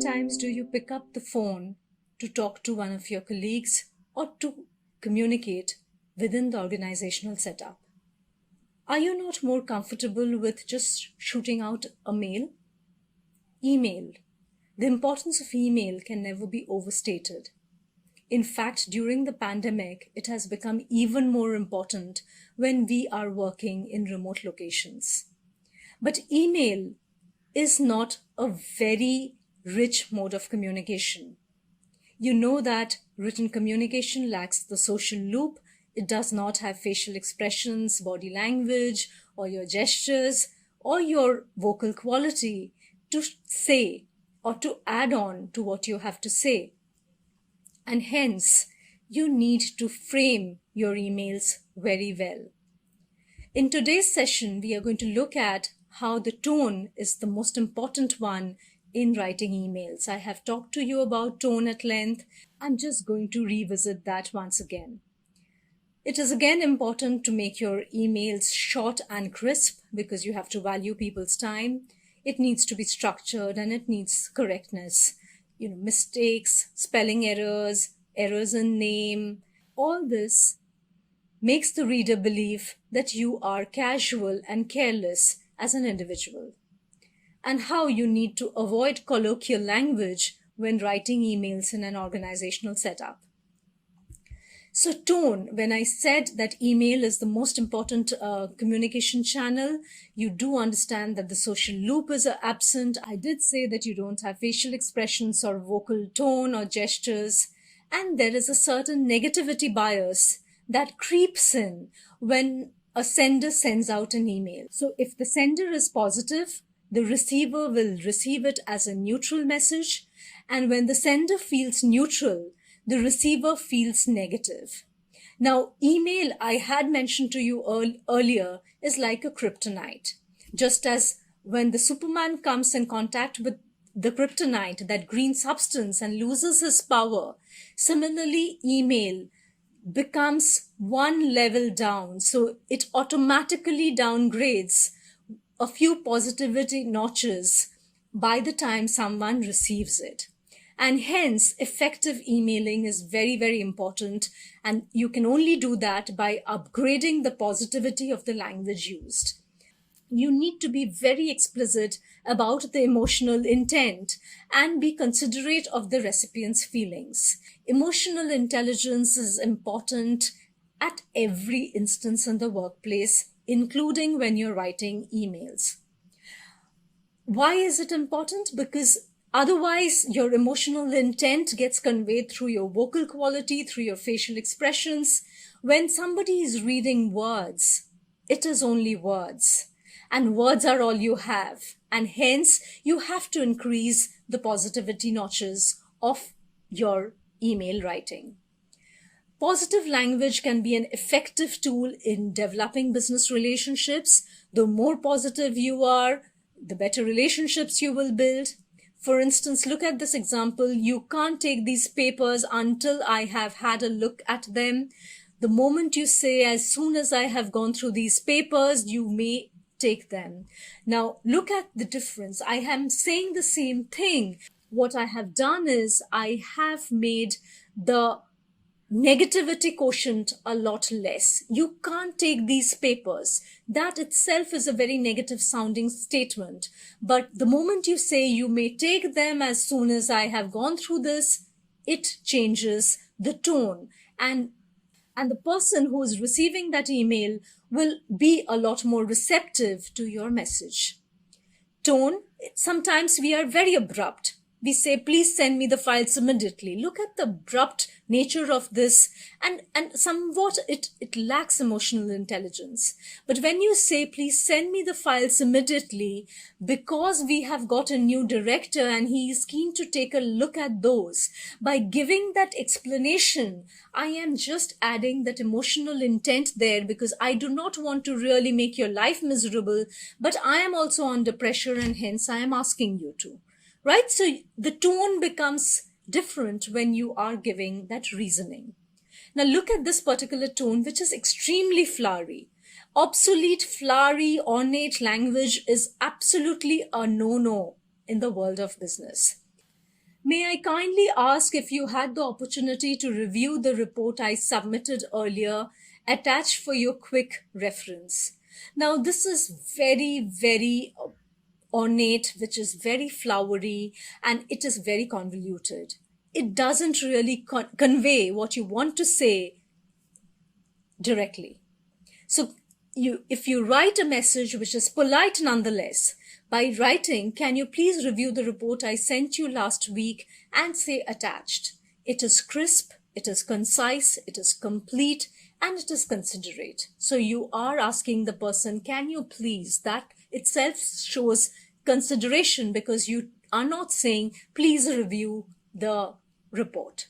times do you pick up the phone to talk to one of your colleagues or to communicate within the organizational setup? Are you not more comfortable with just shooting out a mail? Email. The importance of email can never be overstated. In fact, during the pandemic, it has become even more important when we are working in remote locations. But email is not a very rich mode of communication. You know that written communication lacks the social loop. It does not have facial expressions, body language, or your gestures, or your vocal quality to say or to add on to what you have to say. And hence, you need to frame your emails very well. In today's session, we are going to look at how the tone is the most important one in writing emails. I have talked to you about tone at length. I'm just going to revisit that once again. It is again important to make your emails short and crisp because you have to value people's time. It needs to be structured and it needs correctness. Mistakes, spelling errors, errors in name, all this makes the reader believe that you are casual and careless as an individual, and how you need to avoid colloquial language when writing emails in an organizational setup. So tone, when I said that email is the most important communication channel, you do understand that the social loop is absent. I did say that you don't have facial expressions or vocal tone or gestures, and there is a certain negativity bias that creeps in when a sender sends out an email. So if the sender is positive, the receiver will receive it as a neutral message. And when the sender feels neutral, the receiver feels negative. Now, email, I had mentioned to you earlier, is like a kryptonite. Just as when the Superman comes in contact with the kryptonite, that green substance, and loses his power, similarly, email becomes one level down. So it automatically downgrades a few positivity notches by the time someone receives it. And hence, effective emailing is very, very important. And you can only do that by upgrading the positivity of the language used. You need to be very explicit about the emotional intent and be considerate of the recipient's feelings. Emotional intelligence is important at every instance in the workplace, including when you're writing emails. Why is it important? Because otherwise, your emotional intent gets conveyed through your vocal quality, through your facial expressions. When somebody is reading words, it is only words. And words are all you have. And hence, you have to increase the positivity notches of your email writing. Positive language can be an effective tool in developing business relationships. The more positive you are, the better relationships you will build. For instance, look at this example. You can't take these papers until I have had a look at them. The moment you say, as soon as I have gone through these papers, you may take them. Now, look at the difference. I am saying the same thing. What I have done is I have made the negativity quotient a lot less. You can't take these papers. That itself is a very negative sounding statement. But the moment you say you may take them as soon as I have gone through this, it changes the tone. And the person who is receiving that email will be a lot more receptive to your message. Tone, sometimes we are very abrupt. We say, please send me the files immediately. Look at the abrupt nature of this, and somewhat it lacks emotional intelligence. But when you say, please send me the files immediately, because we have got a new director and he is keen to take a look at those, by giving that explanation, I am just adding that emotional intent there because I do not want to really make your life miserable, but I am also under pressure and hence I am asking you to. Right? So the tone becomes different when you are giving that reasoning. Now look at this particular tone, which is extremely flowery. Obsolete, flowery, ornate language is absolutely a no-no in the world of business. May I kindly ask if you had the opportunity to review the report I submitted earlier, attached for your quick reference? Now, this is very ornate, which is very flowery, and it is very convoluted. It doesn't really convey what you want to say directly. So if you write a message which is polite nonetheless, by writing, can you please review the report I sent you last week and say attached. It is crisp, it is concise, it is complete, and it is considerate. So you are asking the person, can you please? That itself shows consideration, because you are not saying, please review the report.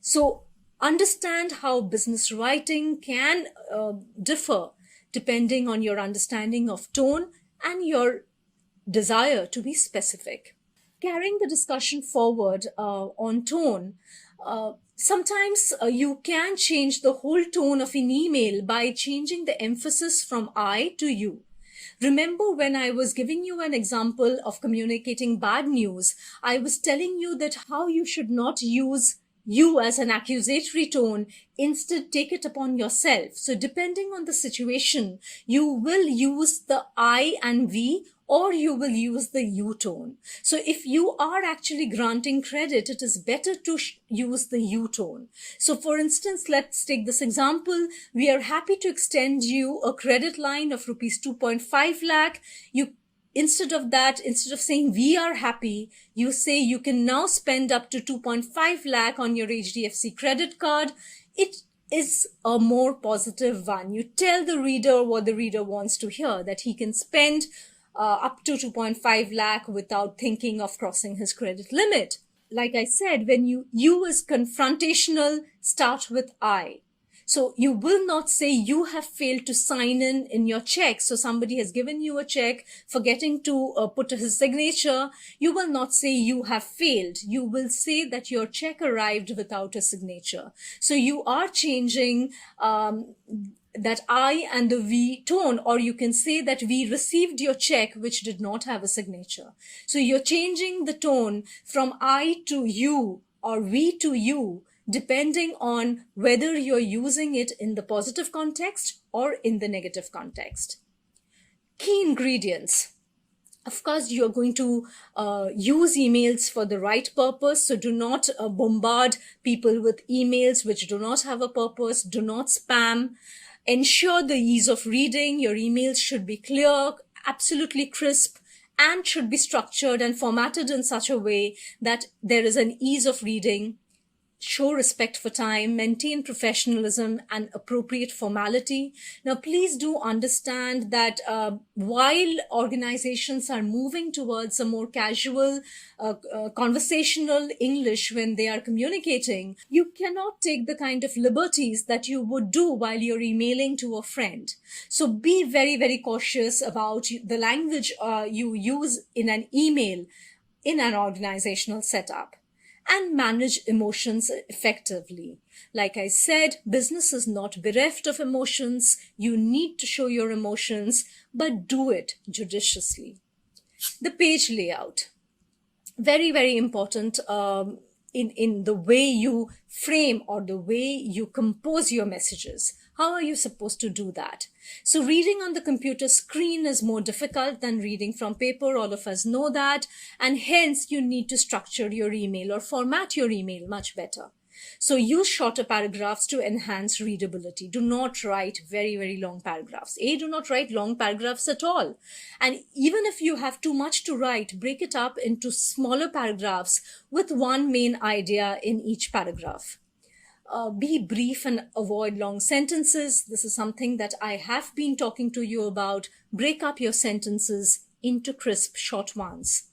So understand how business writing can differ depending on your understanding of tone and your desire to be specific. Carrying the discussion forward on tone, sometimes you can change the whole tone of an email by changing the emphasis from I to you. Remember, when I was giving you an example of communicating bad news, I was telling you that how you should not use you as an accusatory tone, instead take it upon yourself. So depending on the situation, you will use the I and we, or you will use the you tone. So if you are actually granting credit, it is better to use the you tone. So for instance, let's take this example. We are happy to extend you a credit line of rupees 2.5 lakh. Instead of saying we are happy, you say you can now spend up to 2.5 lakh on your HDFC credit card. It is a more positive one. You tell the reader what the reader wants to hear, that he can spend up to 2.5 lakh without thinking of crossing his credit limit. Like I said, when you is confrontational, start with I. So you will not say you have failed to sign in your check. So somebody has given you a check, forgetting to put his signature. You will not say you have failed. You will say that your check arrived without a signature. So you are changing that I and the we tone, or you can say that we received your check which did not have a signature. So you're changing the tone from I to you or we to you, depending on whether you're using it in the positive context or in the negative context. Key ingredients. Of course, you're going to use emails for the right purpose. So do not bombard people with emails which do not have a purpose. Do not spam. Ensure the ease of reading. Your emails should be clear, absolutely crisp, and should be structured and formatted in such a way that there is an ease of reading. Show respect for time, maintain professionalism and appropriate formality. Now, please do understand that while organizations are moving towards a more casual, conversational English when they are communicating, you cannot take the kind of liberties that you would do while you're emailing to a friend. So be very cautious about the language you use in an email in an organizational setup. And manage emotions effectively. Like I said, business is not bereft of emotions. You need to show your emotions, but do it judiciously. The page layout. Very important in the way you frame or the way you compose your messages. How are you supposed to do that? So reading on the computer screen is more difficult than reading from paper. All of us know that. And hence you need to structure your email or format your email much better. So use shorter paragraphs to enhance readability. Do not write very long paragraphs. Do not write long paragraphs at all. And even if you have too much to write, break it up into smaller paragraphs with one main idea in each paragraph. Be brief and avoid long sentences. This is something that I have been talking to you about. Break up your sentences into crisp, short ones.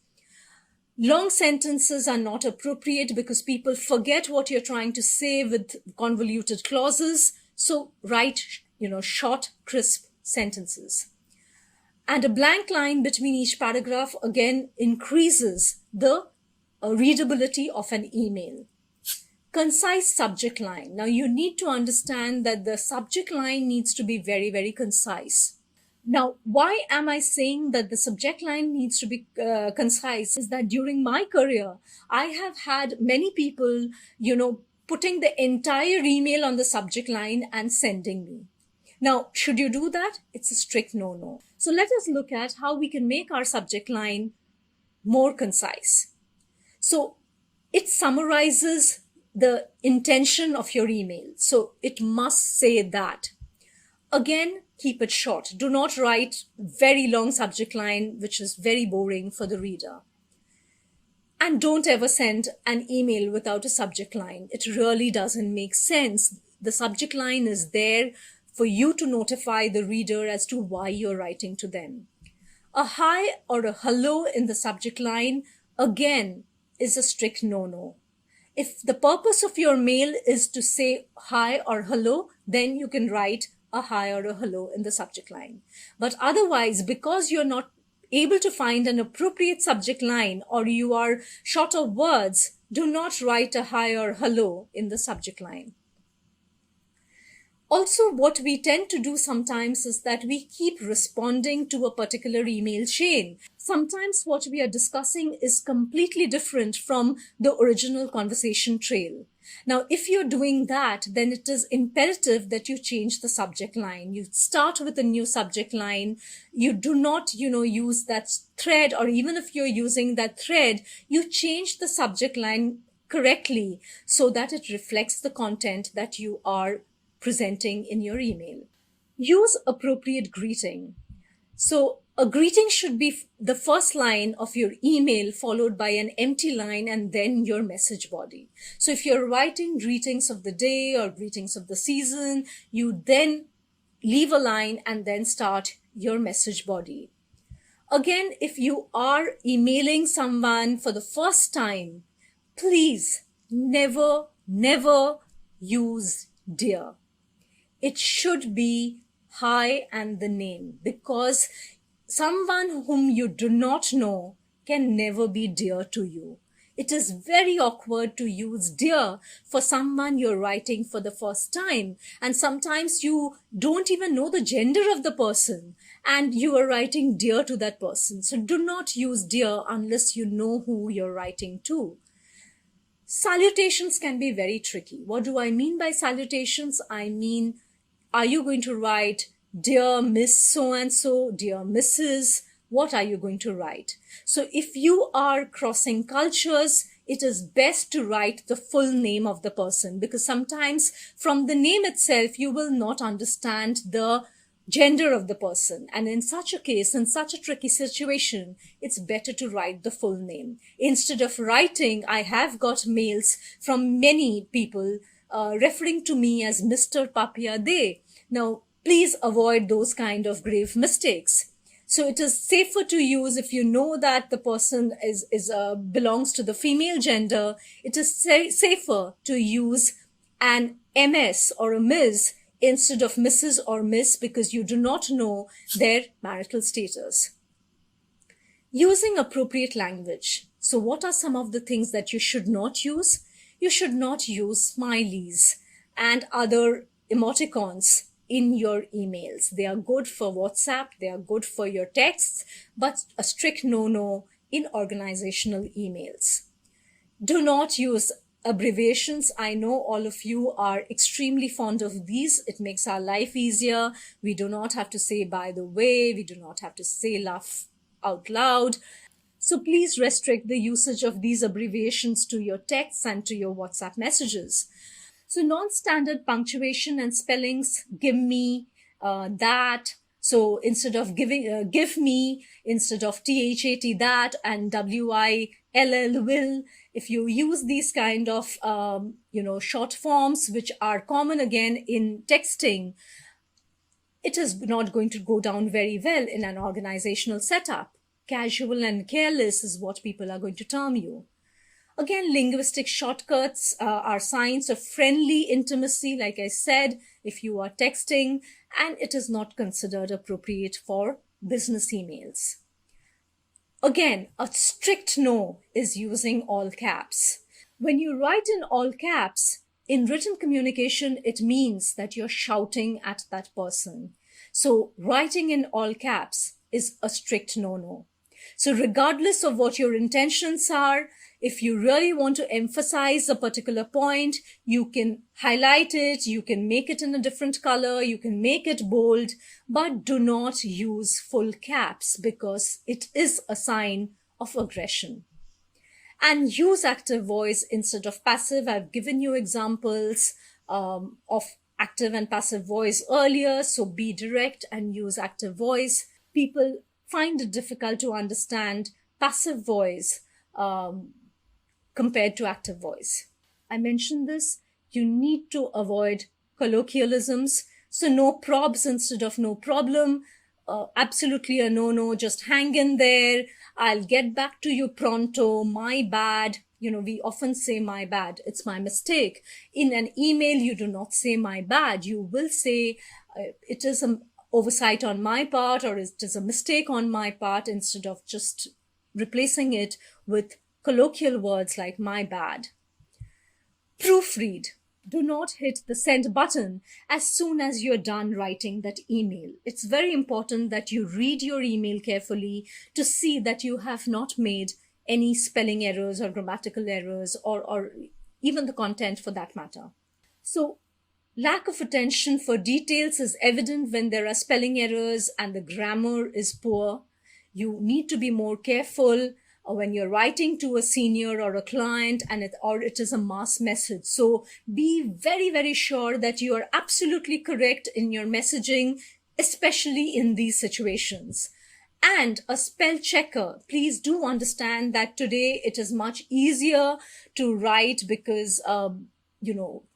Long sentences are not appropriate because people forget what you're trying to say with convoluted clauses. So write, short, crisp sentences. And a blank line between each paragraph again increases the readability of an email. Concise subject line. Now you need to understand that the subject line needs to be very concise. Now, why am I saying that the subject line needs to be concise? Is that during my career, I have had many people, putting the entire email on the subject line and sending me. Now, should you do that? It's a strict no no. So let us look at how we can make our subject line more concise. So it summarizes the intention of your email. So it must say that. Again, keep it short. Do not write very long subject line, which is very boring for the reader. And don't ever send an email without a subject line. It really doesn't make sense. The subject line is there for you to notify the reader as to why you're writing to them. A hi or a hello in the subject line, again, is a strict no-no. If the purpose of your mail is to say hi or hello, then you can write a hi or a hello in the subject line. But otherwise, because you're not able to find an appropriate subject line or you are short of words, do not write a hi or hello in the subject line. Also, what we tend to do sometimes is that we keep responding to a particular email chain. Sometimes what we are discussing is completely different from the original conversation trail. Now, if you're doing that, then it is imperative that you change the subject line. You start with a new subject line. You do not, use that thread, or even if you're using that thread, you change the subject line correctly so that it reflects the content that you are presenting in your email. Use appropriate greeting. So a greeting should be the first line of your email followed by an empty line and then your message body. So if you're writing greetings of the day or greetings of the season, you then leave a line and then start your message body. Again, if you are emailing someone for the first time, please never use dear. It should be hi and the name, because someone whom you do not know can never be dear to you. It is very awkward to use dear for someone you're writing for the first time. And sometimes you don't even know the gender of the person and you are writing dear to that person. So do not use dear unless you know who you're writing to. Salutations can be very tricky. What do I mean by salutations? I mean, are you going to write, dear Miss So-and-so, dear Mrs.? What are you going to write? So if you are crossing cultures, it is best to write the full name of the person, because sometimes from the name itself, you will not understand the gender of the person. And in such a case, in such a tricky situation, it's better to write the full name. Instead of writing, I have got mails from many people referring to me as Mr. Papia De. Now, please avoid those kind of grave mistakes. So it is safer to use, if you know that the person belongs to the female gender, it is safer to use an MS or a Ms instead of Mrs. or Miss, because you do not know their marital status. Using appropriate language. So what are some of the things that you should not use? You should not use smileys and other emoticons in your emails. They are good for WhatsApp, they are good for your texts, but a strict no-no in organizational emails. Do not use abbreviations. I know all of you are extremely fond of these. It makes our life easier. We do not have to say by the way, we do not have to say laugh out loud. So please restrict the usage of these abbreviations to your texts and to your WhatsApp messages. So non-standard punctuation and spellings, give me, that. So instead of give me, instead of THAT, that, and WILL, will, if you use these kind of, short forms, which are common again in texting, it is not going to go down very well in an organizational setup. Casual and careless is what people are going to term you. Again, linguistic shortcuts are signs of friendly intimacy, like I said, if you are texting, and it is not considered appropriate for business emails. Again, a strict no is using all caps. When you write in all caps, in written communication, it means that you're shouting at that person. So writing in all caps is a strict no-no. So regardless of what your intentions are, if you really want to emphasize a particular point, you can highlight it, you can make it in a different color, you can make it bold, but do not use full caps because it is a sign of aggression. And use active voice instead of passive. I've given you examples of active and passive voice earlier, so be direct and use active voice. People find it difficult to understand passive voice compared to active voice. I mentioned this. You need to avoid colloquialisms. So no probs instead of no problem. Absolutely a no-no. Just hang in there. I'll get back to you pronto. My bad. We often say my bad. It's my mistake. In an email, you do not say my bad. You will say it is an oversight on my part or it is a mistake on my part instead of just replacing it with colloquial words like my bad. Proofread. Do not hit the send button as soon as you're done writing that email. It's very important that you read your email carefully to see that you have not made any spelling errors or grammatical errors or even the content for that matter. So lack of attention for details is evident when there are spelling errors and the grammar is poor. You need to be more careful when you're writing to a senior or a client and it is a mass message. So be very, very sure that you are absolutely correct in your messaging, especially in these situations. And a spell checker. Please do understand that today it is much easier to write because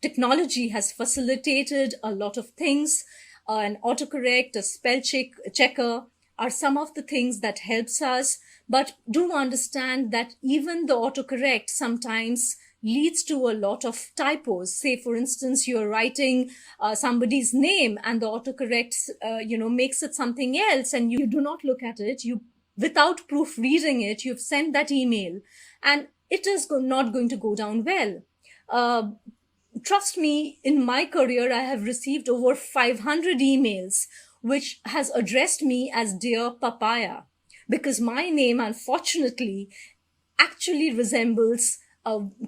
technology has facilitated a lot of things. An autocorrect, a spell checker are some of the things that helps us. But do understand that even the autocorrect sometimes leads to a lot of typos. Say, for instance, you're writing somebody's name and the autocorrect, makes it something else and you do not look at it. Without proofreading it, you've sent that email and it is not going to go down well. Trust me, in my career, I have received over 500 emails, which has addressed me as Dear Papaya, because my name, unfortunately, actually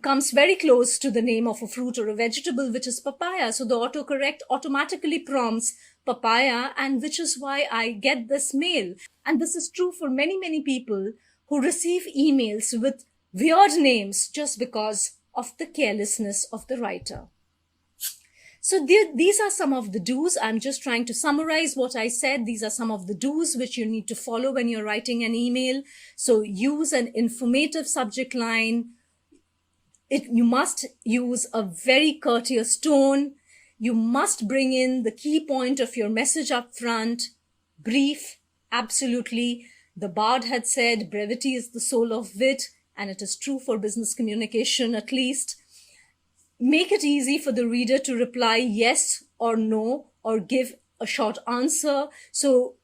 comes very close to the name of a fruit or a vegetable, which is papaya. So the autocorrect automatically prompts papaya, and which is why I get this mail. And this is true for many, many people who receive emails with weird names just because of the carelessness of the writer. So these are some of the do's. I'm just trying to summarize what I said. These are some of the do's which you need to follow when you're writing an email. So use an informative subject line. You must use a very courteous tone. You must bring in the key point of your message up front. Brief, absolutely. The Bard had said brevity is the soul of wit, and it is true for business communication at least. Make it easy for the reader to reply yes or no or give a short answer. So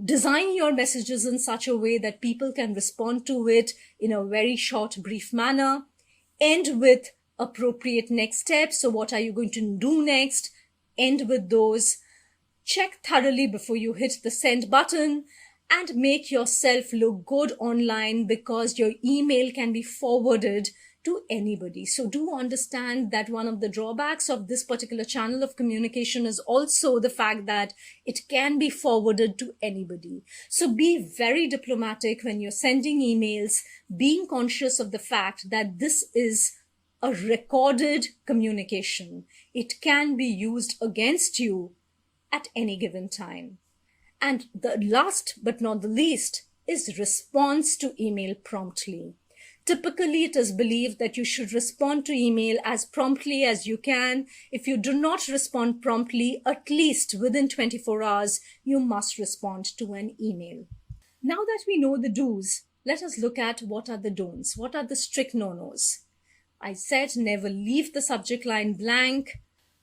design your messages in such a way that people can respond to it in a very short, brief manner. End with appropriate next steps. So what are you going to do next? End with those. Check thoroughly before you hit the send button and make yourself look good online because your email can be forwarded to anybody. So do understand that one of the drawbacks of this particular channel of communication is also the fact that it can be forwarded to anybody. So be very diplomatic when you're sending emails, being conscious of the fact that this is a recorded communication. It can be used against you at any given time. And the last but not the least is response to email promptly. Typically, it is believed that you should respond to email as promptly as you can. If you do not respond promptly, at least within 24 hours, you must respond to an email. Now that we know the do's, let us look at what are the don'ts. What are the strict no-nos? I said never leave the subject line blank.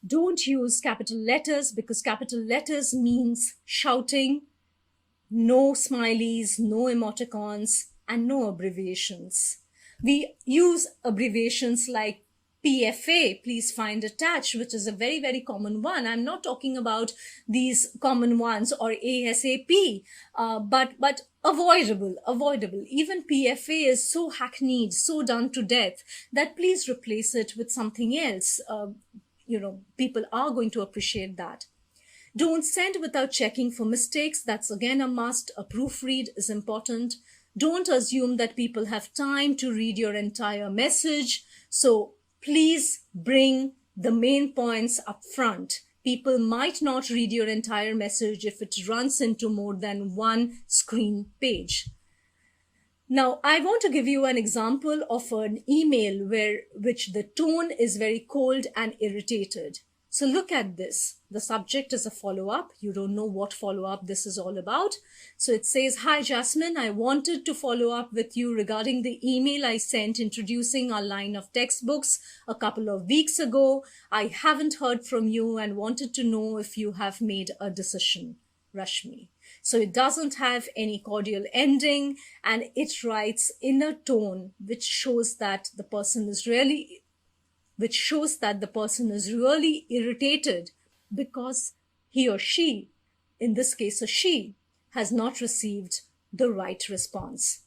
Don't use capital letters because capital letters means shouting. No smileys, no emoticons, and no abbreviations. We use abbreviations like PFA, please find attached, which is a very, very common one. I'm not talking about these common ones or ASAP, but avoidable. Even PFA is so hackneyed, so done to death that please replace it with something else. People are going to appreciate that. Don't send without checking for mistakes. That's again a must. A proofread is important. Don't assume that people have time to read your entire message. So please bring the main points up front. People might not read your entire message if it runs into more than one screen page. Now, I want to give you an example of an email which the tone is very cold and irritated. So look at this. The subject is a follow-up. You don't know what follow-up this is all about. So it says, "Hi, Jasmine, I wanted to follow up with you regarding the email I sent introducing our line of textbooks a couple of weeks ago. I haven't heard from you and wanted to know if you have made a decision. Rashmi." So it doesn't have any cordial ending, and it writes in a tone which shows that the person is really irritated because he or she, in this case a she, has not received the right response.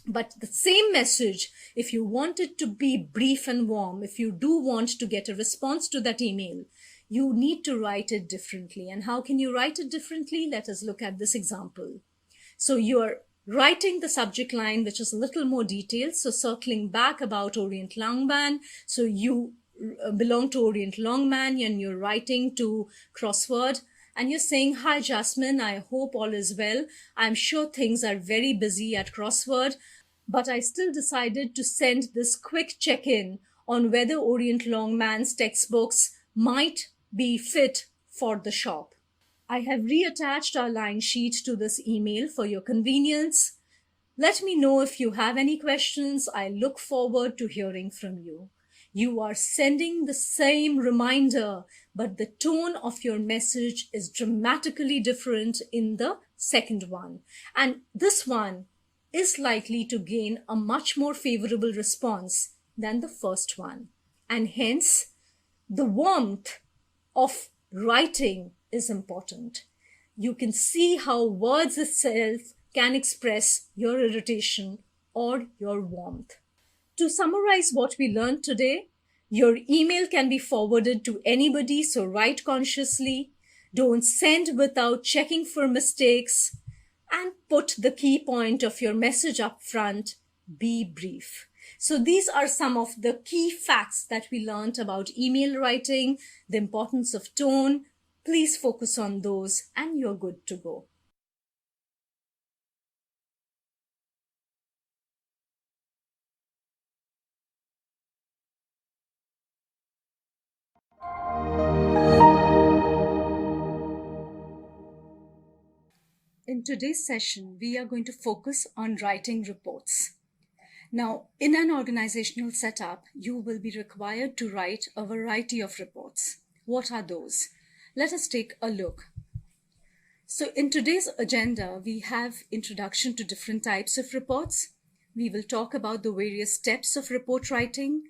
But the same message, if you want it to be brief and warm, if you do want to get a response to that email, you need to write it differently. And how can you write it differently? Let us look at this example. So you're writing the subject line, which is a little more detailed. So circling back about Orient Longman. So you belong to Orient Longman and you're writing to Crossword. And you're saying, "Hi, Jasmine, I hope all is well. I'm sure things are very busy at Crossword, but I still decided to send this quick check-in on whether Orient Longman's textbooks might be fit for the shop. I have reattached our line sheet to this email for your convenience. Let me know if you have any questions. I look forward to hearing from you." You are sending the same reminder, but the tone of your message is dramatically different in the second one. And this one is likely to gain a much more favorable response than the first one. And hence, the warmth of writing is important. You can see how words itself can express your irritation or your warmth. To summarize what we learned today, your email can be forwarded to anybody, so write consciously. Don't send without checking for mistakes, and put the key point of your message up front. Be brief. So these are some of the key facts that we learned about email writing, the importance of tone. Please focus on those and you're good to go. In today's session, we are going to focus on writing reports. Now, in an organizational setup, you will be required to write a variety of reports. What are those? Let us take a look. So in today's agenda, we have introduction to different types of reports. We will talk about the various steps of report writing,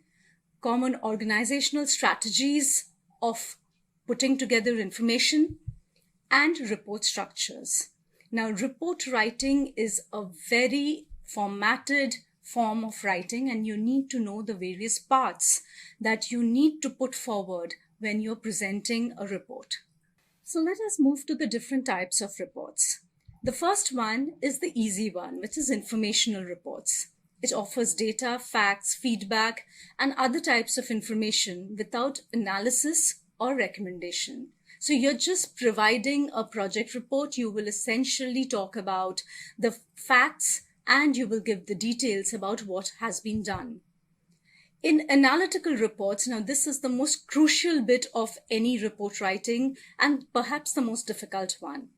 common organizational strategies of putting together information, and report structures. Now, report writing is a very formatted form of writing, and you need to know the various parts that you need to put forward when you're presenting a report. So let us move to the different types of reports. The first one is the easy one, which is informational reports. It offers data, facts, feedback, and other types of information without analysis or recommendation. So you're just providing a project report. You will essentially talk about the facts and you will give the details about what has been done. In analytical reports, now this is the most crucial bit of any report writing and perhaps the most difficult one.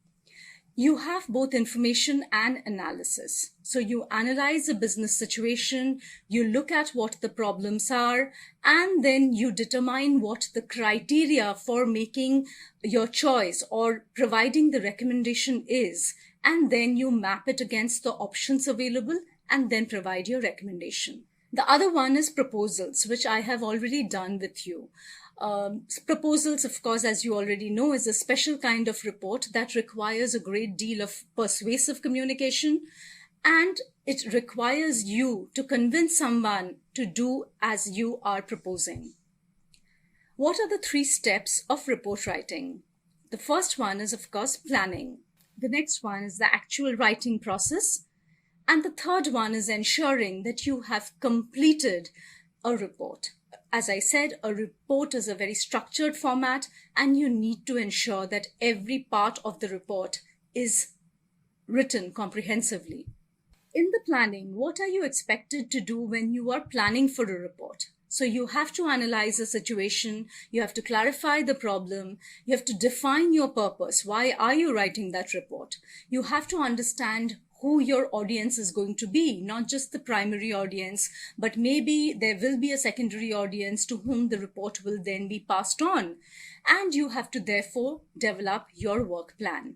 You have both information and analysis. So you analyze a business situation, you look at what the problems are, and then you determine what the criteria for making your choice or providing the recommendation is, and then you map it against the options available and then provide your recommendation. The other one is proposals, which I have already done with you. Proposals, of course, as you already know, is a special kind of report that requires a great deal of persuasive communication, and it requires you to convince someone to do as you are proposing. What are the 3 steps of report writing? The first one is, of course, planning. The next one is the actual writing process. And the third one is ensuring that you have completed a report. As I said, a report is a very structured format, and you need to ensure that every part of the report is written comprehensively. In the planning, what are you expected to do when you are planning for a report? So you have to analyze the situation, you have to clarify the problem, you have to define your purpose. Why are you writing that report? You have to understand who your audience is going to be, not just the primary audience, but maybe there will be a secondary audience to whom the report will then be passed on. And you have to therefore develop your work plan.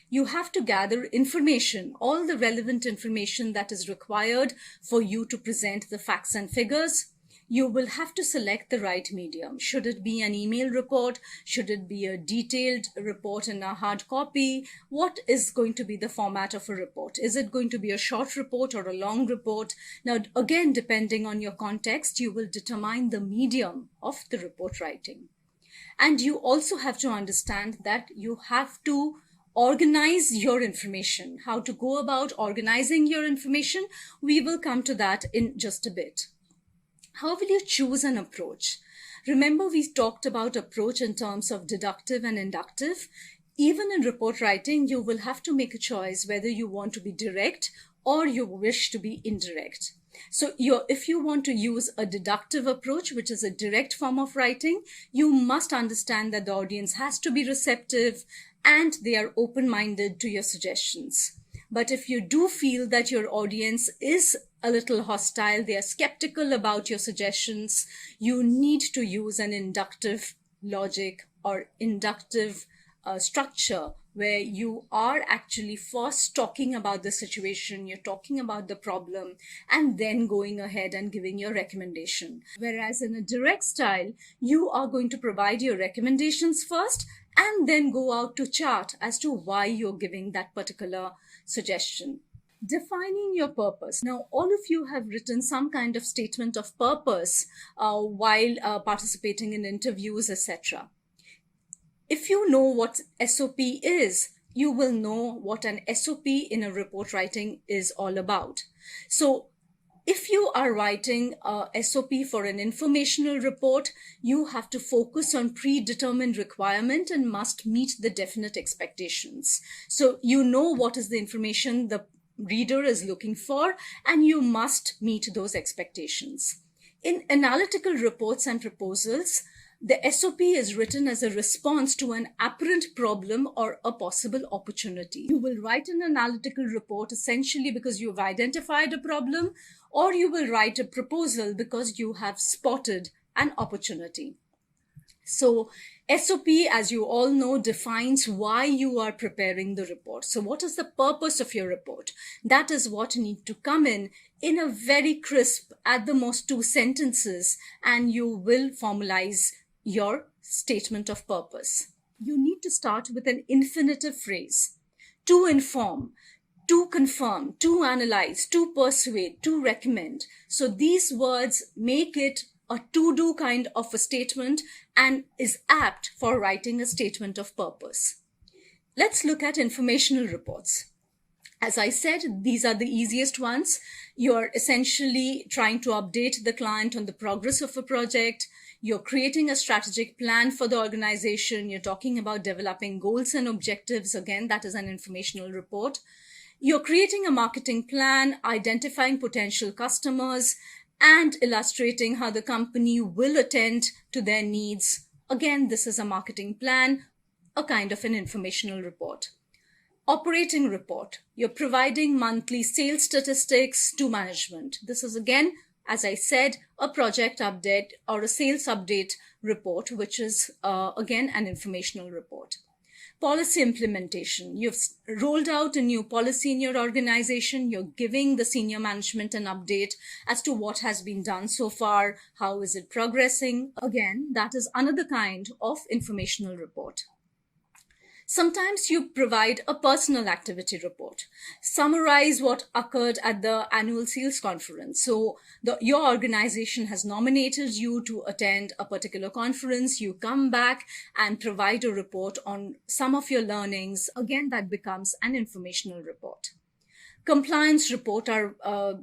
You have to gather information, all the relevant information that is required for you to present the facts and figures. You will have to select the right medium. Should it be an email report? Should it be a detailed report in a hard copy? What is going to be the format of a report? Is it going to be a short report or a long report? Now, again, depending on your context, you will determine the medium of the report writing. And you also have to understand that you have to organize your information. How to go about organizing your information, we will come to that in just a bit. How will you choose an approach? Remember, we talked about approach in terms of deductive and inductive. Even in report writing, you will have to make a choice whether you want to be direct or you wish to be indirect. So if you want to use a deductive approach, which is a direct form of writing, you must understand that the audience has to be receptive and they are open-minded to your suggestions. But if you do feel that your audience is a little hostile, they are skeptical about your suggestions, you need to use an inductive logic or inductive structure where you are actually first talking about the situation, you're talking about the problem, and then going ahead and giving your recommendation. Whereas in a direct style, you are going to provide your recommendations first and then go out to chart as to why you're giving that particular suggestion. Defining your purpose. Now, all of you have written some kind of statement of purpose while participating in interviews, etc. If you know what SOP is, you will know what an SOP in a report writing is all about. So if you are writing a SOP for an informational report, you have to focus on predetermined requirement and must meet the definite expectations. So you know what is the information the reader is looking for, and you must meet those expectations. In analytical reports and proposals, the SOP is written as a response to an apparent problem or a possible opportunity. You will write an analytical report essentially because you've identified a problem, or you will write a proposal because you have spotted an opportunity. So SOP, as you all know, defines why you are preparing the report. So what is the purpose of your report? That is what needs to come in a very crisp, at the most 2 sentences, and you will formalize your statement of purpose. You need to start with an infinitive phrase. To inform, to confirm, to analyze, to persuade, to recommend. So these words make it a to-do kind of a statement and is apt for writing a statement of purpose. Let's look at informational reports. As I said, these are the easiest ones. You're essentially trying to update the client on the progress of a project. You're creating a strategic plan for the organization. You're talking about developing goals and objectives. Again, that is an informational report. You're creating a marketing plan, identifying potential customers, and illustrating how the company will attend to their needs. Again, this is a marketing plan, a kind of an informational report. Operating report. You're providing monthly sales statistics to management. This is again, as I said, a project update or a sales update report, which is again an informational report. Policy implementation. You've rolled out a new policy in your organization. You're giving the senior management an update as to what has been done so far. How is it progressing? Again, that is another kind of informational report. Sometimes you provide a personal activity report. Summarize what occurred at the annual sales conference. So your organization has nominated you to attend a particular conference. You come back and provide a report on some of your learnings. Again, that becomes an informational report. Compliance report are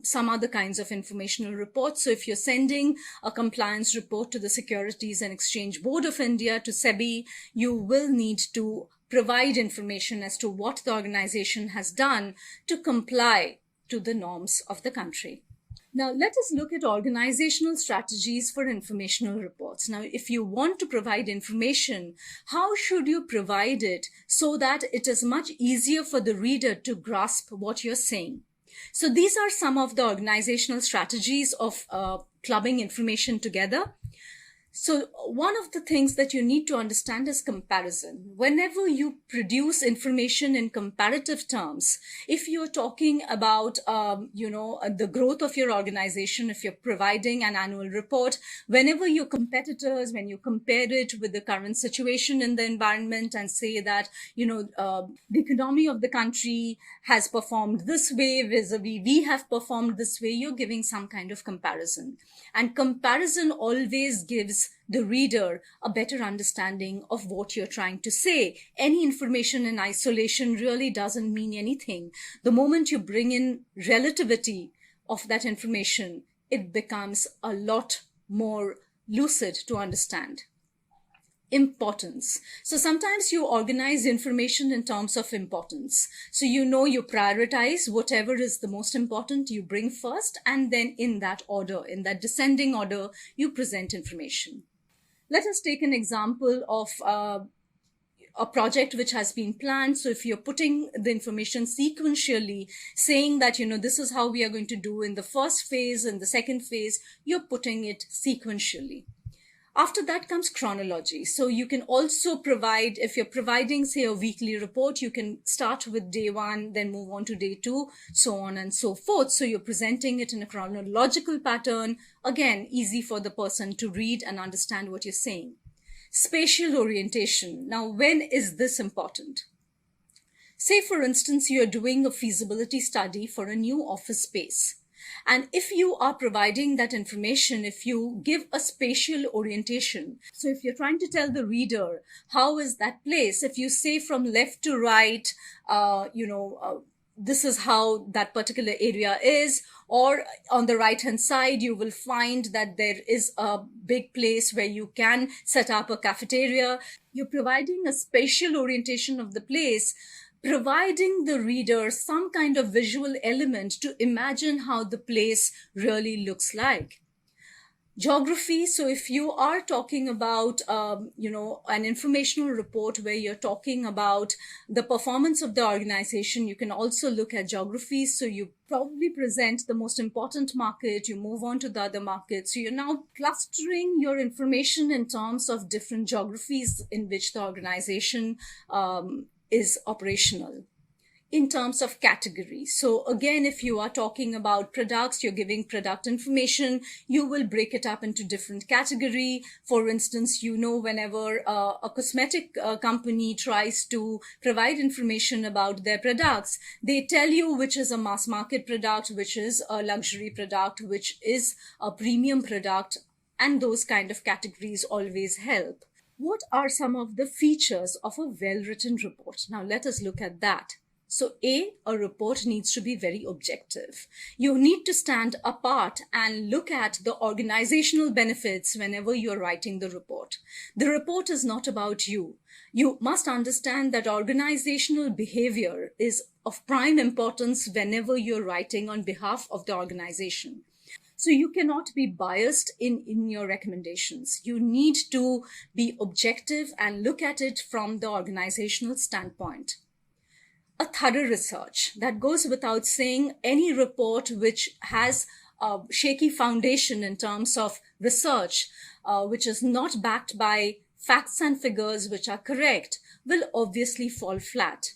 some other kinds of informational reports. So if you're sending a compliance report to the Securities and Exchange Board of India, to SEBI, you will need to provide information as to what the organization has done to comply to the norms of the country. Now, let us look at organizational strategies for informational reports. Now, if you want to provide information, how should you provide it so that it is much easier for the reader to grasp what you're saying? So these are some of the organizational strategies of clubbing information together. So one of the things that you need to understand is comparison. Whenever you produce information in comparative terms, if you're talking about, the growth of your organization, if you're providing an annual report, whenever your competitors, when you compare it with the current situation in the environment and say that, the economy of the country has performed this way, vis-a-vis we have performed this way, you're giving some kind of comparison. And comparison always gives the reader a better understanding of what you're trying to say. Any information in isolation really doesn't mean anything. The moment you bring in relativity of that information, it becomes a lot more lucid to understand. Importance. So sometimes you organize information in terms of importance. So you prioritize whatever is the most important, you bring first, and then in that order, in that descending order, you present information. Let us take an example of a project which has been planned. So if you're putting the information sequentially, saying that, this is how we are going to do in the first phase and the second phase, you're putting it sequentially. After that comes chronology. So you can also provide, if you're providing, say, a weekly report, you can start with day 1, then move on to day 2, so on and so forth. So you're presenting it in a chronological pattern. Again, easy for the person to read and understand what you're saying. Spatial orientation. Now, when is this important? Say, for instance, you're doing a feasibility study for a new office space. And if you are providing that information, if you give a spatial orientation, so if you're trying to tell the reader how is that place, if you say from left to right, this is how that particular area is, or on the right hand side, you will find that there is a big place where you can set up a cafeteria. You're providing a spatial orientation of the place, providing the reader some kind of visual element to imagine how the place really looks like. Geography. So if you are talking about, an informational report where you're talking about the performance of the organization, you can also look at geography. So you probably present the most important market, you move on to the other markets. So you're now clustering your information in terms of different geographies in which the organization is operational. In terms of category. So again, if you are talking about products, you're giving product information, you will break it up into different category. For instance, whenever a cosmetic company tries to provide information about their products, they tell you which is a mass market product, which is a luxury product, which is a premium product, and those kind of categories always help. What are some of the features of a well-written report? Now let us look at that. So a report needs to be very objective. You need to stand apart and look at the organizational benefits whenever you're writing the report. The report is not about you. You must understand that organizational behavior is of prime importance whenever you're writing on behalf of the organization. So you cannot be biased in your recommendations. You need to be objective and look at it from the organizational standpoint. A thorough research. That goes without saying. Any report which has a shaky foundation in terms of research, which is not backed by facts and figures which are correct will obviously fall flat.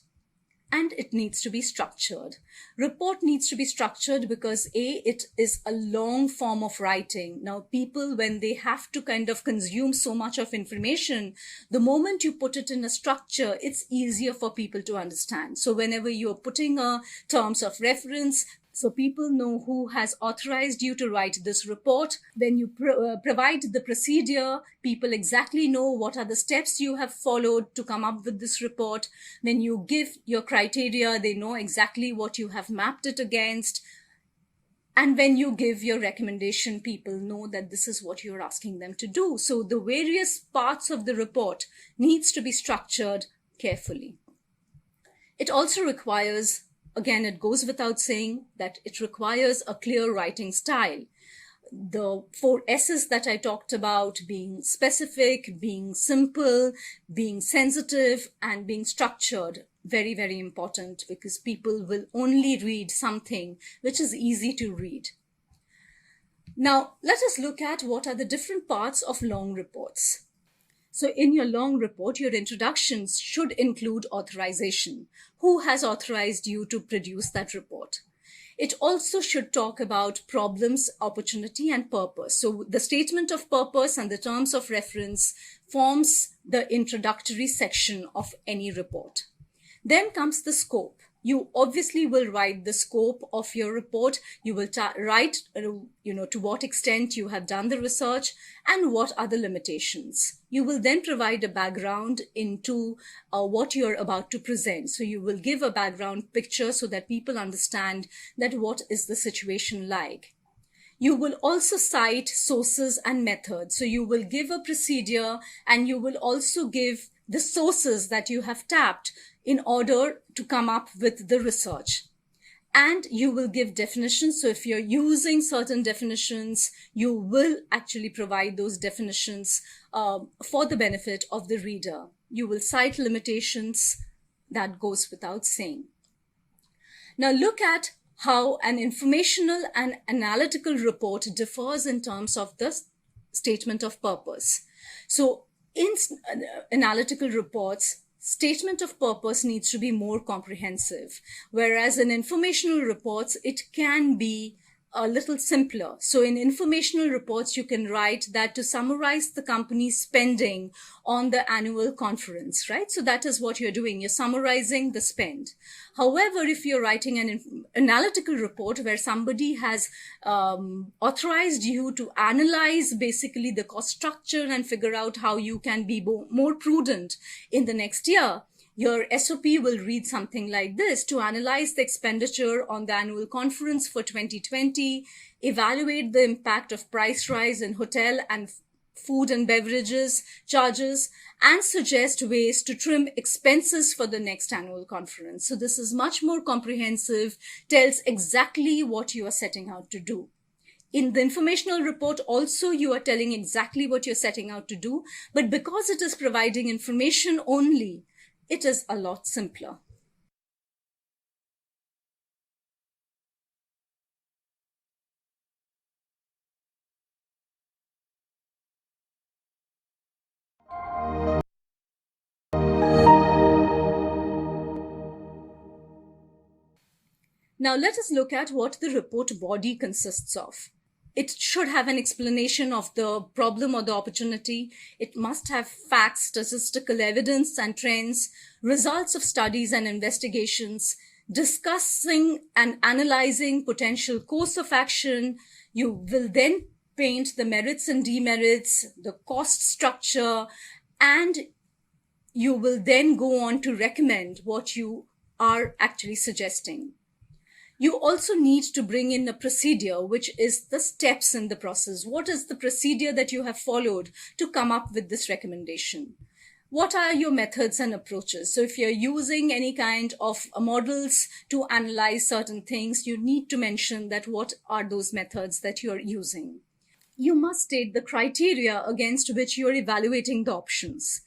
And it needs to be structured. Report needs to be structured because it is a long form of writing. Now, people, when they have to kind of consume so much of information, the moment you put it in a structure, it's easier for people to understand. So whenever you're putting a terms of reference, so people know who has authorized you to write this report. When you provide the procedure, people exactly know what are the steps you have followed to come up with this report. When you give your criteria, they know exactly what you have mapped it against. And when you give your recommendation, people know that this is what you're asking them to do. So the various parts of the report needs to be structured carefully. It also requires, again, it goes without saying that it requires a clear writing style. The 4 S's that I talked about, being specific, being simple, being sensitive, and being structured, very, very important, because people will only read something which is easy to read. Now, let us look at what are the different parts of long reports. So in your long report, your introductions should include authorization. Who has authorized you to produce that report? It also should talk about problems, opportunity, and purpose. So the statement of purpose and the terms of reference forms the introductory section of any report. Then comes the scope. You obviously will write the scope of your report. You will write, to what extent you have done the research and what are the limitations. You will then provide a background into what you're about to present. So you will give a background picture so that people understand that what is the situation like. You will also cite sources and methods. So you will give a procedure and you will also give the sources that you have tapped in order to come up with the research. And you will give definitions. So if you're using certain definitions, you will actually provide those definitions for the benefit of the reader. You will cite limitations. That goes without saying. Now look at how an informational and analytical report differs in terms of the statement of purpose. So in analytical reports, statement of purpose needs to be more comprehensive, whereas in informational reports, it can be a little simpler. So in informational reports, you can write that to summarize the company's spending on the annual conference, right? So that is what you're doing. You're summarizing the spend. However, if you're writing an analytical report where somebody has authorized you to analyze basically the cost structure and figure out how you can be more prudent in the next year, your SOP will read something like this: to analyze the expenditure on the annual conference for 2020, evaluate the impact of price rise in hotel and food and beverages charges, and suggest ways to trim expenses for the next annual conference. So this is much more comprehensive, tells exactly what you are setting out to do. In the informational report also, you are telling exactly what you're setting out to do, but because it is providing information only, it is a lot simpler. Now let us look at what the report body consists of. It should have an explanation of the problem or the opportunity. It must have facts, statistical evidence and trends, results of studies and investigations, discussing and analyzing potential course of action. You will then paint the merits and demerits, the cost structure, and you will then go on to recommend what you are actually suggesting. You also need to bring in a procedure, which is the steps in the process. What is the procedure that you have followed to come up with this recommendation? What are your methods and approaches? So if you're using any kind of models to analyze certain things, you need to mention that what are those methods that you're using. You must state the criteria against which you're evaluating the options.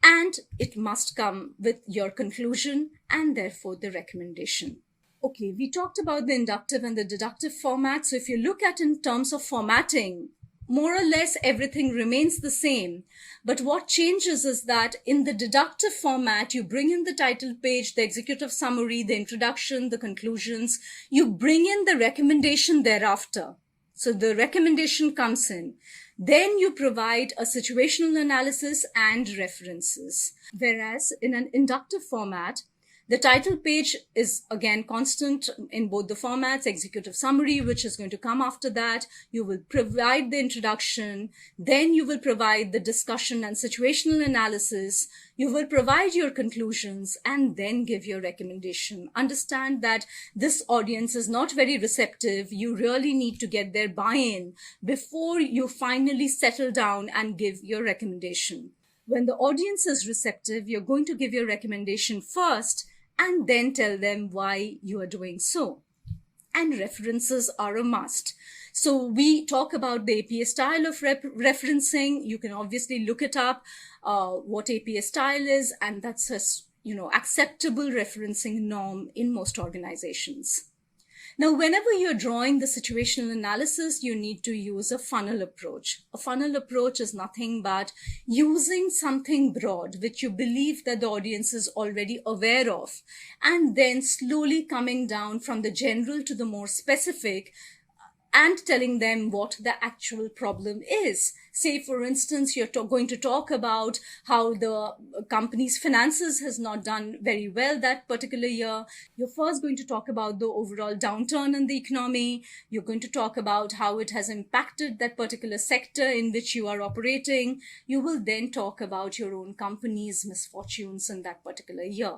And it must come with your conclusion and therefore the recommendation. Okay, we talked about the inductive and the deductive format. So if you look at in terms of formatting, more or less everything remains the same. But what changes is that in the deductive format, you bring in the title page, the executive summary, the introduction, the conclusions. You bring in the recommendation thereafter. So the recommendation comes in. Then you provide a situational analysis and references. Whereas in an inductive format, the title page is again constant in both the formats, executive summary, which is going to come after that. You will provide the introduction, then you will provide the discussion and situational analysis. You will provide your conclusions and then give your recommendation. Understand that this audience is not very receptive. You really need to get their buy-in before you finally settle down and give your recommendation. When the audience is receptive, you're going to give your recommendation first and then tell them why you are doing so. And references are a must. So we talk about the APA style of referencing. You can obviously look it up, what APA style is, and that's a acceptable referencing norm in most organizations. Now, whenever you're drawing the situational analysis, you need to use a funnel approach. A funnel approach is nothing but using something broad, which you believe that the audience is already aware of, and then slowly coming down from the general to the more specific and telling them what the actual problem is. Say, for instance, you're going to talk about how the company's finances has not done very well that particular year. You're first going to talk about the overall downturn in the economy. You're going to talk about how it has impacted that particular sector in which you are operating. You will then talk about your own company's misfortunes in that particular year.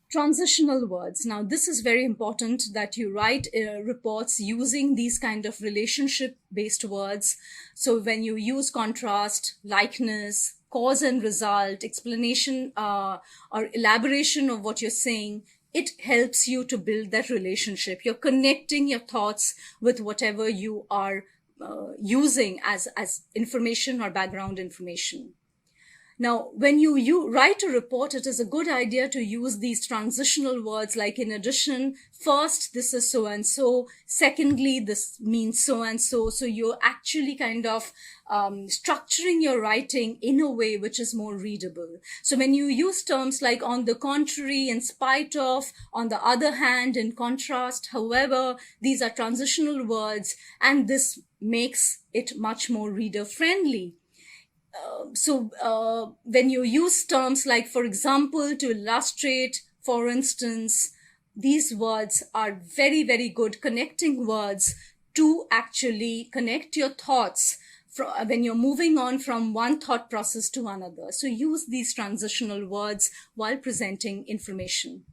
Transitional words. Now, this is very important that you write reports using these kind of relationship-based words. So when you use contrast, likeness, cause and result, explanation or elaboration of what you're saying, it helps you to build that relationship. You're connecting your thoughts with whatever you are using as information or background information. Now, when you write a report, it is a good idea to use these transitional words like, in addition, first, this is so and so, secondly, this means so and so. So you're actually kind of structuring your writing in a way which is more readable. So when you use terms like on the contrary, in spite of, on the other hand, in contrast, however, these are transitional words, and this makes it much more reader friendly. So when you use terms like, for example, to illustrate, for instance, these words are very, very good connecting words to actually connect your thoughts when you're moving on from one thought process to another. So use these transitional words while presenting information.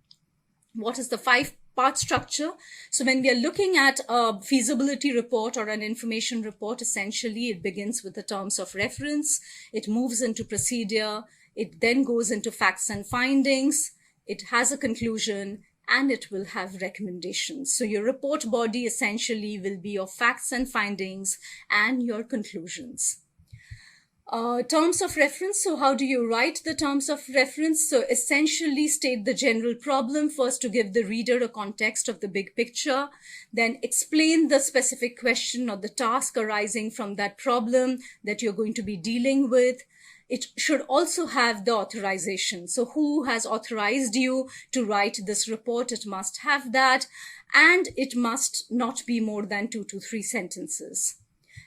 What is the 5-part structure? So when we are looking at a feasibility report or an information report, essentially it begins with the terms of reference. It moves into procedure. It then goes into facts and findings. It has a conclusion, and it will have recommendations. So your report body essentially will be your facts and findings and your conclusions. Terms of reference. So how do you write the terms of reference? So essentially state the general problem first to give the reader a context of the big picture, then explain the specific question or the task arising from that problem that you're going to be dealing with. It should also have the authorization. So who has authorized you to write this report? It must have that, and it must not be more than 2 to 3 sentences.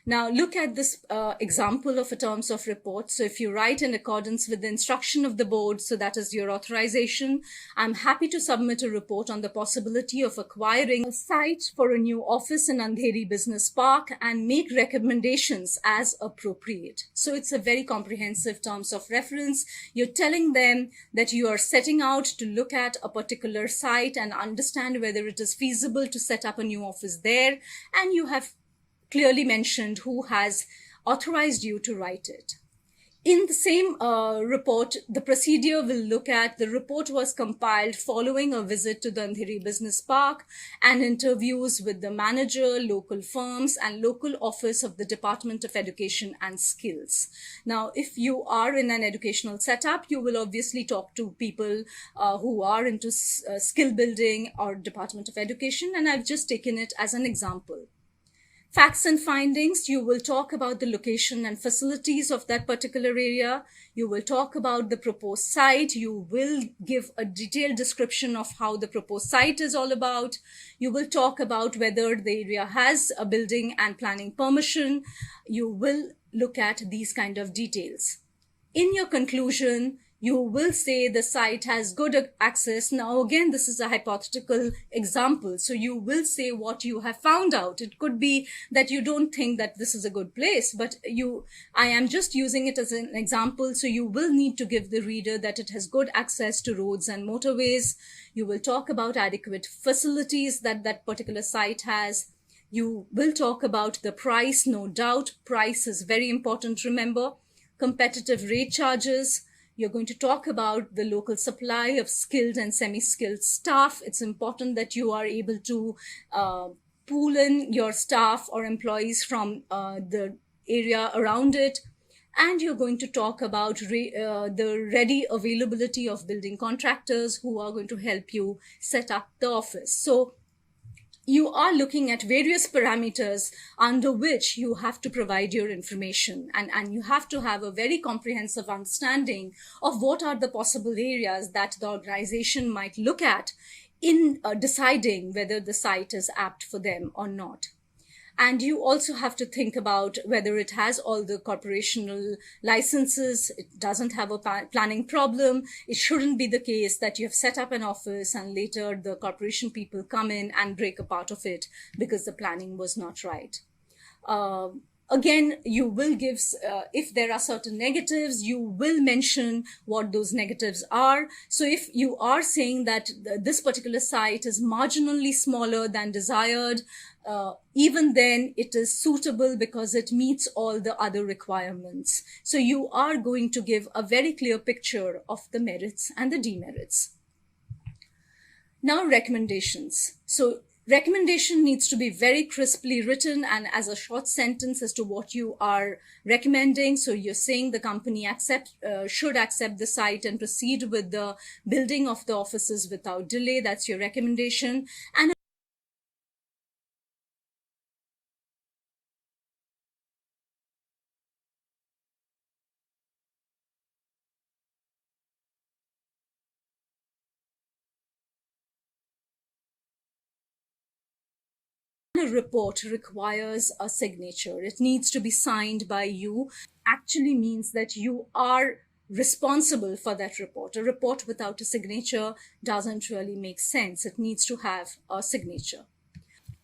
Now, look at this example of a terms of report. So if you write in accordance with the instruction of the board, so that is your authorization, I'm happy to submit a report on the possibility of acquiring a site for a new office in Andheri Business Park and make recommendations as appropriate. So it's a very comprehensive terms of reference. You're telling them that you are setting out to look at a particular site and understand whether it is feasible to set up a new office there, and you have clearly mentioned who has authorized you to write it. In the same report, the procedure will look at the report was compiled following a visit to the Andheri Business Park and interviews with the manager, local firms, and local office of the Department of Education and Skills. Now, if you are in an educational setup, you will obviously talk to people who are into skill building or Department of Education, and I've just taken it as an example. Facts and findings, you will talk about the location and facilities of that particular area. You will talk about the proposed site. You will give a detailed description of how the proposed site is all about. You will talk about whether the area has a building and planning permission. You will look at these kind of details. In your conclusion, you will say the site has good access. Now, again, this is a hypothetical example. So you will say what you have found out. It could be that you don't think that this is a good place, but I am just using it as an example. So you will need to give the reader that it has good access to roads and motorways. You will talk about adequate facilities that that particular site has. You will talk about the price, no doubt. Price is very important, remember. Competitive rate charges. You're going to talk about the local supply of skilled and semi-skilled staff. It's important that you are able to pool in your staff or employees from the area around it. And you're going to talk about the ready availability of building contractors who are going to help you set up the office. So you are looking at various parameters under which you have to provide your information, and you have to have a very comprehensive understanding of what are the possible areas that the organization might look at in deciding whether the site is apt for them or not. And you also have to think about whether it has all the corporational licenses. It doesn't have a planning problem. It shouldn't be the case that you have set up an office and later the corporation people come in and break a part of it because the planning was not right. Again, you will give, if there are certain negatives, you will mention what those negatives are. So if you are saying that this particular site is marginally smaller than desired, even then it is suitable because it meets all the other requirements. So you are going to give a very clear picture of the merits and the demerits. Now, recommendations. So recommendation needs to be very crisply written and as a short sentence as to what you are recommending. So you're saying the company should accept the site and proceed with the building of the offices without delay. That's your recommendation. And a report requires a signature. It needs to be signed by you. Actually means that you are responsible for that report. A report without a signature doesn't really make sense. It needs to have a signature.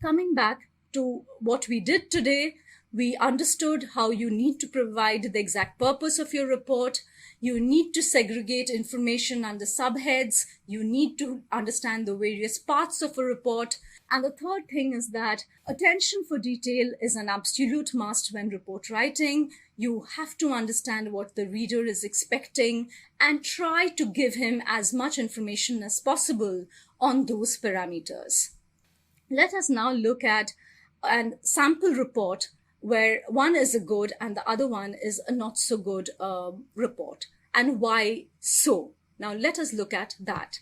Coming back to what we did today, we understood how you need to provide the exact purpose of your report. You need to segregate information under subheads. You need to understand the various parts of a report. And the third thing is that attention for detail is an absolute must when report writing. You have to understand what the reader is expecting and try to give him as much information as possible on those parameters. Let us now look at a sample report where one is a good and the other one is a not so good report. And why so? Now let us look at that.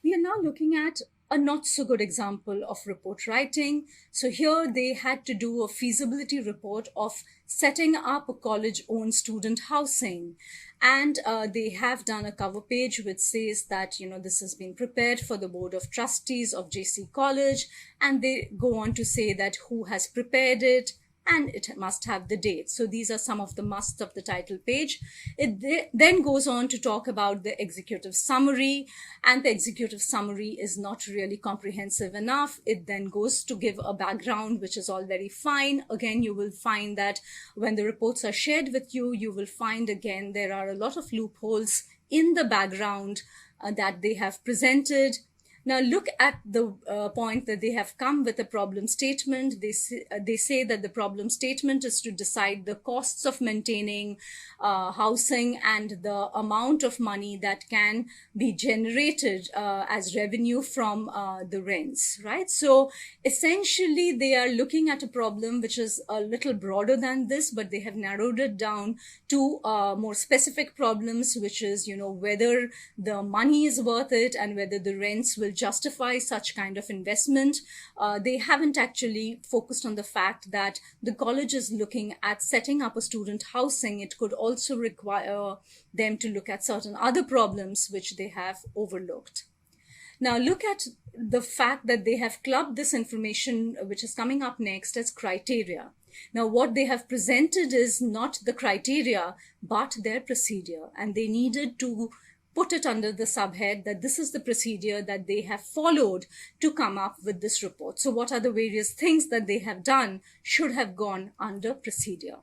We are now looking at a not so good example of report writing. So here they had to do a feasibility report of setting up a college-owned student housing. And they have done a cover page which says that, this has been prepared for the Board of Trustees of JC College. And they go on to say that who has prepared it, and it must have the date. So these are some of the musts of the title page. It then goes on to talk about the executive summary, and the executive summary is not really comprehensive enough. It then goes to give a background, which is all very fine. Again, you will find that when the reports are shared with you, you will find again there are a lot of loopholes in the background that they have presented. Now look at the point that they have come with a problem statement. They say that the problem statement is to decide the costs of maintaining housing and the amount of money that can be generated as revenue from the rents, right? So essentially they are looking at a problem which is a little broader than this, but they have narrowed it down to more specific problems, which is, whether the money is worth it and whether the rents will will justify such kind of investment. They haven't actually focused on the fact that the college is looking at setting up a student housing. It could also require them to look at certain other problems which they have overlooked. Now look at the fact that they have clubbed this information, which is coming up next, as criteria. Now what they have presented is not the criteria, but their procedure. And they needed to put it under the subhead that this is the procedure that they have followed to come up with this report. So what are the various things that they have done should have gone under procedure.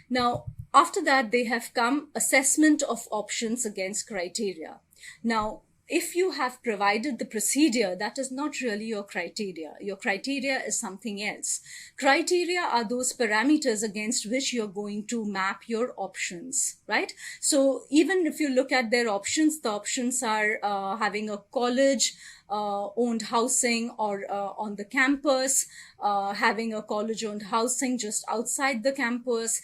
Now, after that, they have come assessment of options against criteria. Now, if you have provided the procedure, that is not really your criteria. Your criteria is something else. Criteria are those parameters against which you're going to map your options, right? So even if you look at their options, the options are having a college owned housing or on the campus, having a college owned housing just outside the campus,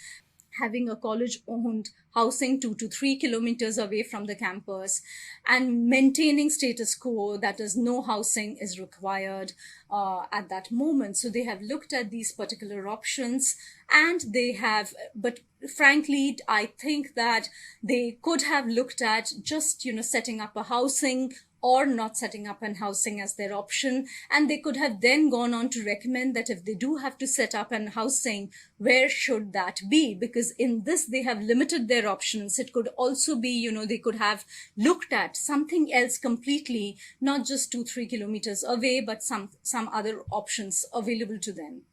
having a college-owned housing 2 to 3 kilometers away from the campus, and maintaining status quo, that is, no housing is required at that moment. So they have looked at these particular options, and they have, but frankly, I think that they could have looked at just, setting up a housing or not setting up an housing as their option. And they could have then gone on to recommend that if they do have to set up an housing, where should that be? Because in this, they have limited their options. It could also be, they could have looked at something else completely, not just 2-3 kilometers away, but some other options available to them.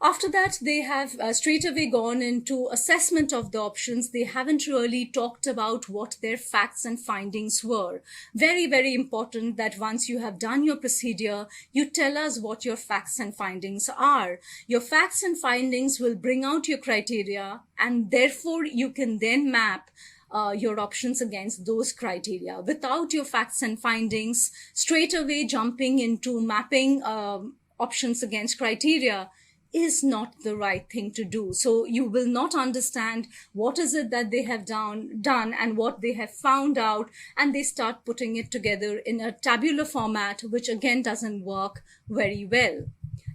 After that, they have straight away gone into assessment of the options. They haven't really talked about what their facts and findings were. Very, very important that once you have done your procedure, you tell us what your facts and findings are. Your facts and findings will bring out your criteria, and therefore you can then map your options against those criteria. Without your facts and findings, straight away jumping into mapping options against criteria is not the right thing to do. So you will not understand what is it that they have done and what they have found out, and they start putting it together in a tabular format, which again doesn't work very well.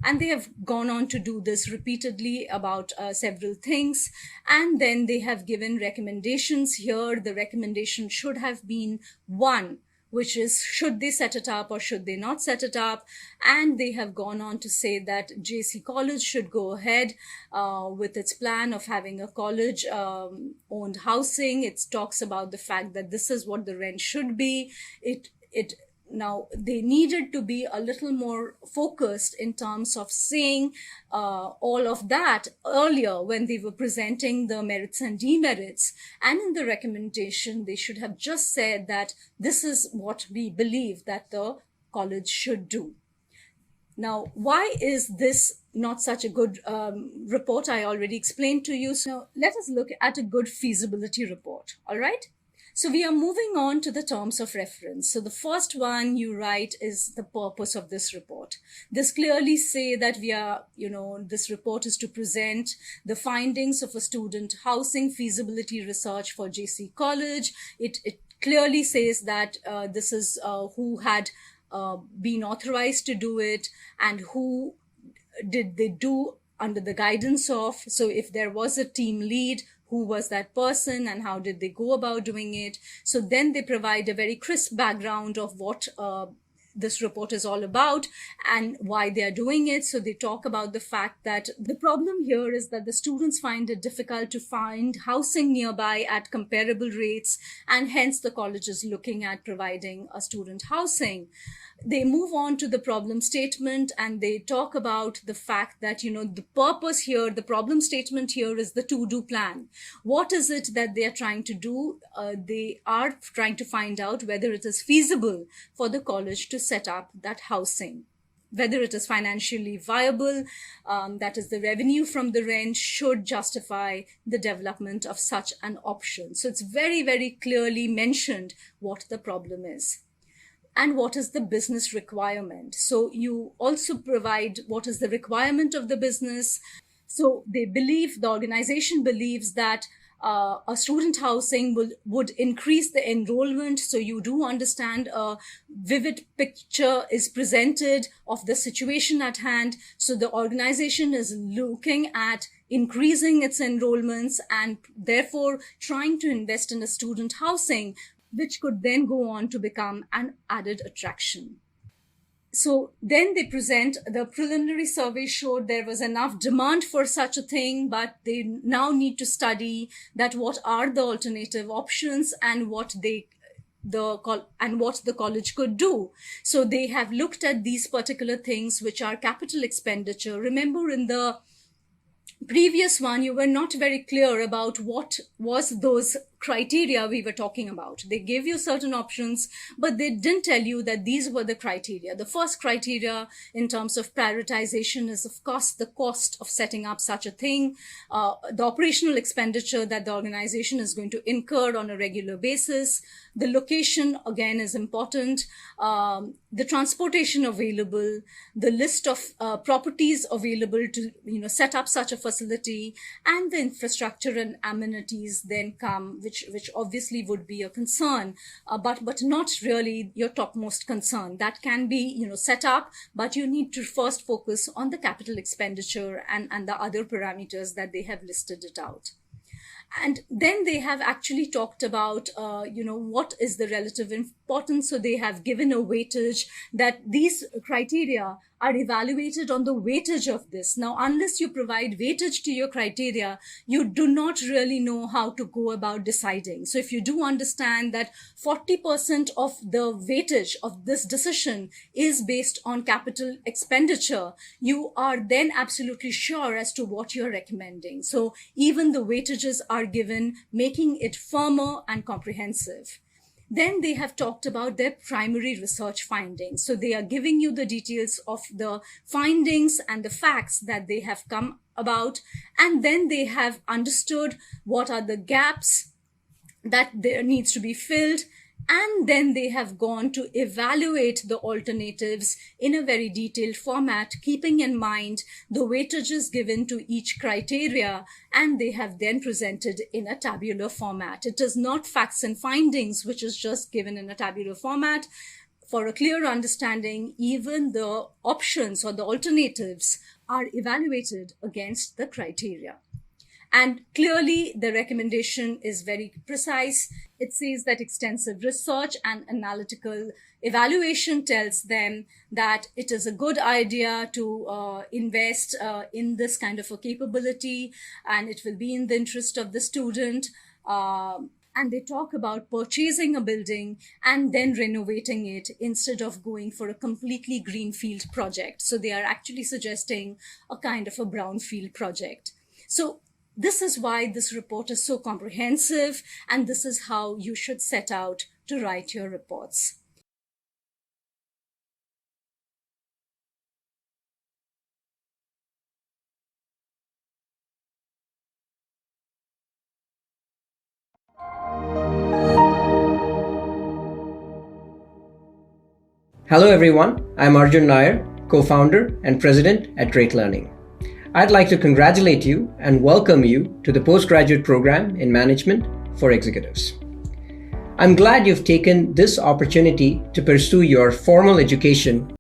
And they have gone on to do this repeatedly about several things. And then they have given recommendations here. The recommendation should have been one, which is, should they set it up or should they not set it up? And they have gone on to say that JC College should go ahead with its plan of having a college owned housing. It talks about the fact that this is what the rent should be. Now, they needed to be a little more focused in terms of saying all of that earlier when they were presenting the merits and demerits. And in the recommendation, they should have just said that this is what we believe that the college should do. Now, why is this not such a good report? I already explained to you. So let us look at a good feasibility report, all right? So we are moving on to the terms of reference. So the first one you write is the purpose of this report. This clearly say that this report is to present the findings of a student housing feasibility research for JC College. It clearly says that this is who had been authorized to do it and who did they do under the guidance of. So if there was a team lead, who was that person and how did they go about doing it? So then they provide a very crisp background of what this report is all about and why they are doing it. So they talk about the fact that the problem here is that the students find it difficult to find housing nearby at comparable rates, and hence the college is looking at providing a student housing. They move on to the problem statement and they talk about the fact that, the purpose here, the problem statement here is the to-do plan. What is it that they are trying to do? They are trying to find out whether it is feasible for the college to set up that housing, whether it is financially viable, that is the revenue from the rent should justify the development of such an option. So it's very, very clearly mentioned what the problem is. And what is the business requirement? So you also provide what is the requirement of the business. So the organization believes that a student housing would increase the enrollment. So you do understand a vivid picture is presented of the situation at hand. So the organization is looking at increasing its enrollments and therefore trying to invest in a student housing, which could then go on to become an added attraction. So then they present, the preliminary survey showed there was enough demand for such a thing, but they now need to study that what are the alternative options and what the college could do. So they have looked at these particular things, which are capital expenditure. Remember, in the previous one, you were not very clear about what was those criteria we were talking about. They gave you certain options, but they didn't tell you that these were the criteria. The first criteria in terms of prioritization is, of course, the cost of setting up such a thing, the operational expenditure that the organization is going to incur on a regular basis. The location, again, is important. The transportation available, the list of properties available to set up such a facility, and the infrastructure and amenities then come, which obviously would be a concern, but not really your topmost concern. That can be set up, but you need to first focus on the capital expenditure and the other parameters that they have listed it out. And then they have actually talked about, what is the relative importance. So they have given a weightage that these criteria are evaluated on the weightage of this. Now, unless you provide weightage to your criteria, you do not really know how to go about deciding. So if you do understand that 40% of the weightage of this decision is based on capital expenditure, you are then absolutely sure as to what you're recommending. So even the weightages are given, making it firmer and comprehensive. Then they have talked about their primary research findings. So they are giving you the details of the findings and the facts that they have come about. And then they have understood what are the gaps that there needs to be filled. And then they have gone to evaluate the alternatives in a very detailed format, keeping in mind the weightages given to each criteria, and they have then presented in a tabular format. It is not facts and findings, which is just given in a tabular format. For a clear understanding, even the options or the alternatives are evaluated against the criteria. And clearly, the recommendation is very precise. It says that extensive research and analytical evaluation tells them that it is a good idea to invest in this kind of a capability, and it will be in the interest of the student. And they talk about purchasing a building and then renovating it instead of going for a completely greenfield project. So they are actually suggesting a kind of a brownfield project. So this is why this report is so comprehensive, and this is how you should set out to write your reports. Hello everyone, I'm Arjun Nair, co-founder and president at Drake Learning. I'd like to congratulate you and welcome you to the postgraduate program in management for executives. I'm glad you've taken this opportunity to pursue your formal education